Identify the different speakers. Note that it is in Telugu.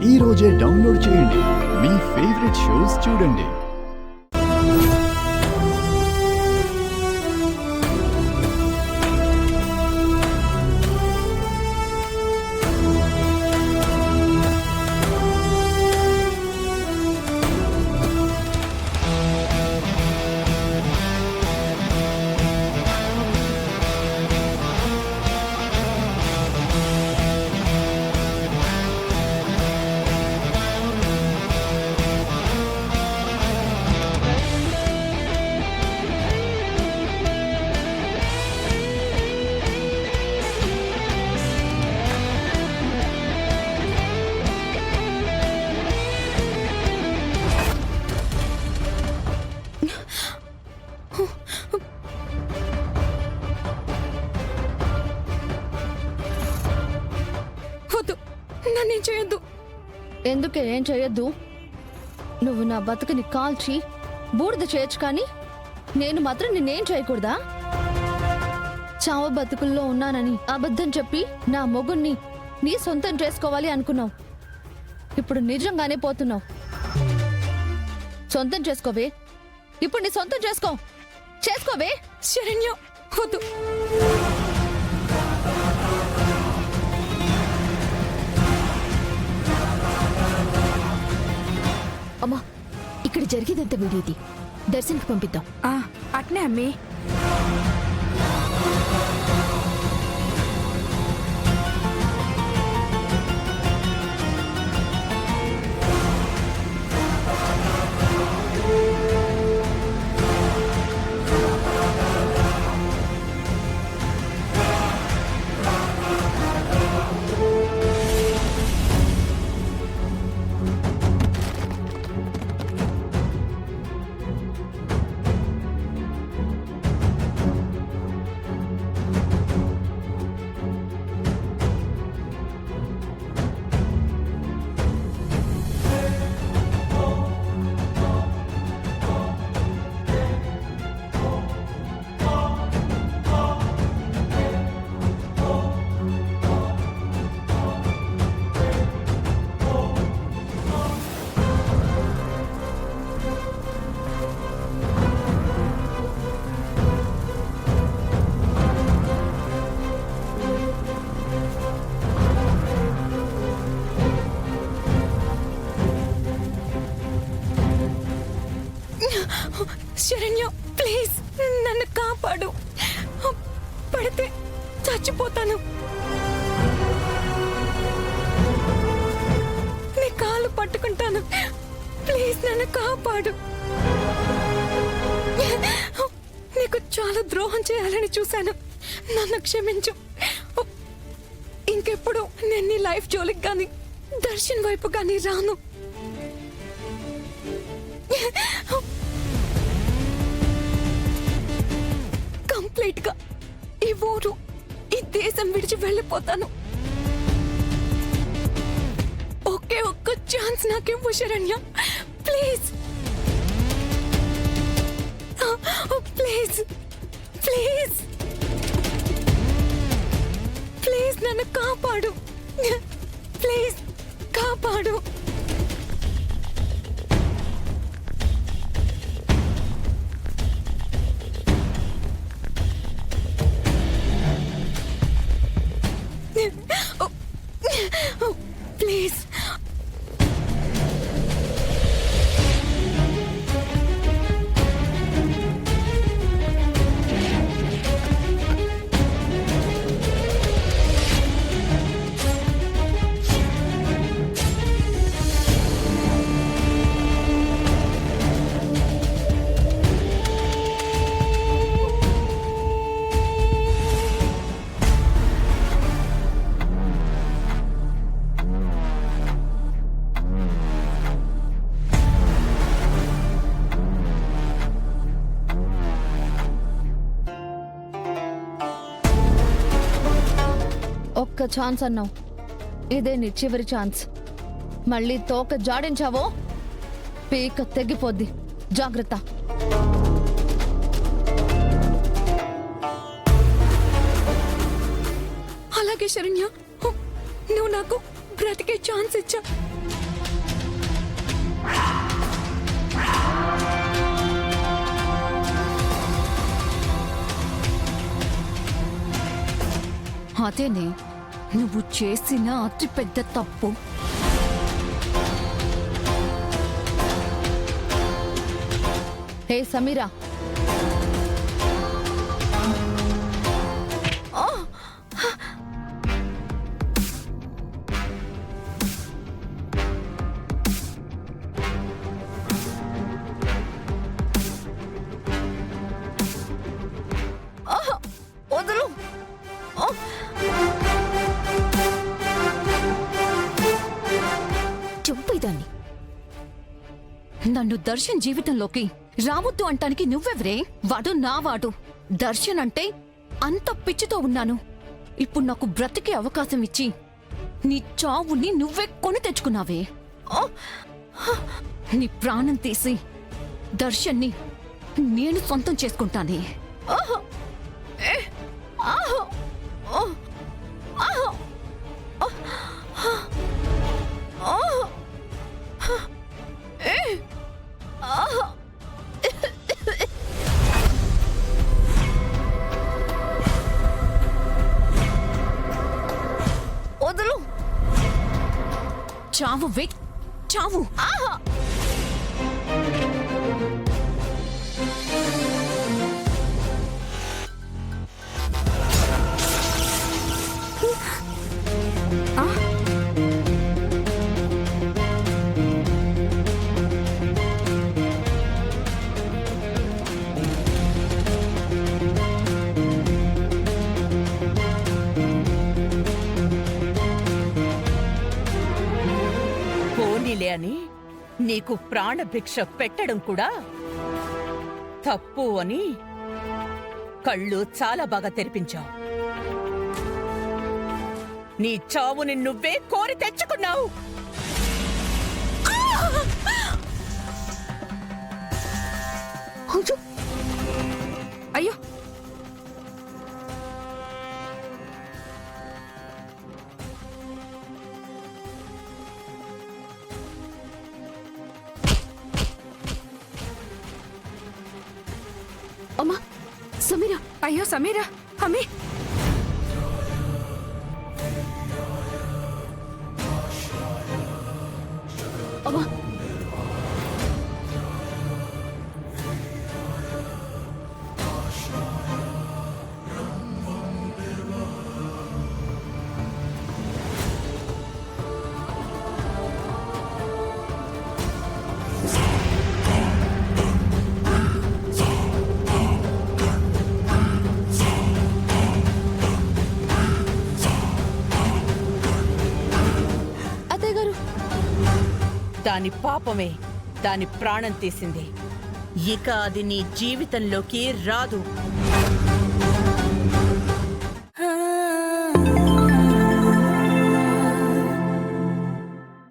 Speaker 1: ఈ రోజే డౌన్లోడ్ చేయండి. మీ ఫేవరెట్ షోస్ చూడండి.
Speaker 2: నన్నేం చేయొద్దు.
Speaker 3: ఎందుకే ఏం చేయొద్దు? నువ్వు నా బతుకుని కాల్చి బూడిద చేయొచ్చు, కానీ నేను మాత్రం నిన్నేం చేయకూడదా? చావ బతుకుల్లో ఉన్నానని అబద్ధం చెప్పి నా మొగుణ్ణి నీ సొంతం చేసుకోవాలి అనుకున్నావు. ఇప్పుడు నిజంగానే పోతున్నావు. సొంతం చేసుకోవే. ఇప్పుడు నీ సొంతం చేసుకోవే.
Speaker 2: శరణ్య, వద్దు.
Speaker 4: అమ్మా, ఇక్కడ జరిగేదంత వీడియోది దర్శన్కి పంపిద్దాం.
Speaker 2: అట్నే అమ్మి. శరణ్య, ప్లీజ్ నన్ను కాపాడు. పడితే చచ్చిపోతాను. నీ కాళ్ళు పట్టుకుంటాను. ప్లీజ్ నన్ను కాపాడు. నీకు చాలా ద్రోహం చేయాలని చూశాను. నన్ను క్షమించు. ఇంకెప్పుడు నేను నీ లైఫ్ జోలికి గాని దర్శన్ వైపు గాని రాను. కంప్లీట్ గా ఈ ఊరు, ఈ దేశం విడిచి వెళ్ళిపోతాను. ఒకే ఒక్క ఛాన్స్ నాకివ్వు Saranya, please. Please please please నన్ను కాపాడు. ప్లీజ్ కాపాడు. ప్లీజ్.
Speaker 3: ఒక్క ఛాన్స్ అన్నావు, ఇదే నీ చివరి ఛాన్స్. మళ్ళీ తోక జాడించావో పీక తెగిపోద్ది. జాగ్రత్త.
Speaker 2: అలాగే శరణ్య, నువ్వు నాకు బ్రతికే ఛాన్స్ ఇచ్చా.
Speaker 5: అదేనే నువ్వు చేసిన అతి పెద్ద తప్పు.
Speaker 3: హే సమీరా,
Speaker 2: వదులు.
Speaker 4: చంపేదాన్ని.
Speaker 5: నన్ను దర్శన్ జీవితంలోకి రావద్దు అంటానికి నువ్వెవరే? వాడు నా వాడు. దర్శన్ అంటే అంత పిచ్చితో ఉన్నాను. ఇప్పుడు నాకు బ్రతికే అవకాశం ఇచ్చి నీ చావుని నువ్వే కొని తెచ్చుకున్నావే. నీ ప్రాణం తీసి దర్శన్ని నేను సొంతం చేసుకుంటానే.
Speaker 2: వదులు.
Speaker 5: చావు వే, చావు.
Speaker 6: పోనీలే అని నీకు ప్రాణభిక్ష పెట్టడం కూడా తప్పు అని కళ్ళు చాలా బాగా తెరిపించావు. నీ చావుని నువ్వే కోరి తెచ్చుకున్నావు.
Speaker 2: అయ్యో,
Speaker 4: అమ్మా సమీరా,
Speaker 2: అయ్యో సమీరా, అమ్మి.
Speaker 4: అమ్మా
Speaker 3: అత్తయ్య గారు.
Speaker 6: దాని పాపమే దాని ప్రాణం తీసింది. ఇక అది నీ జీవితంలోకి రాదు.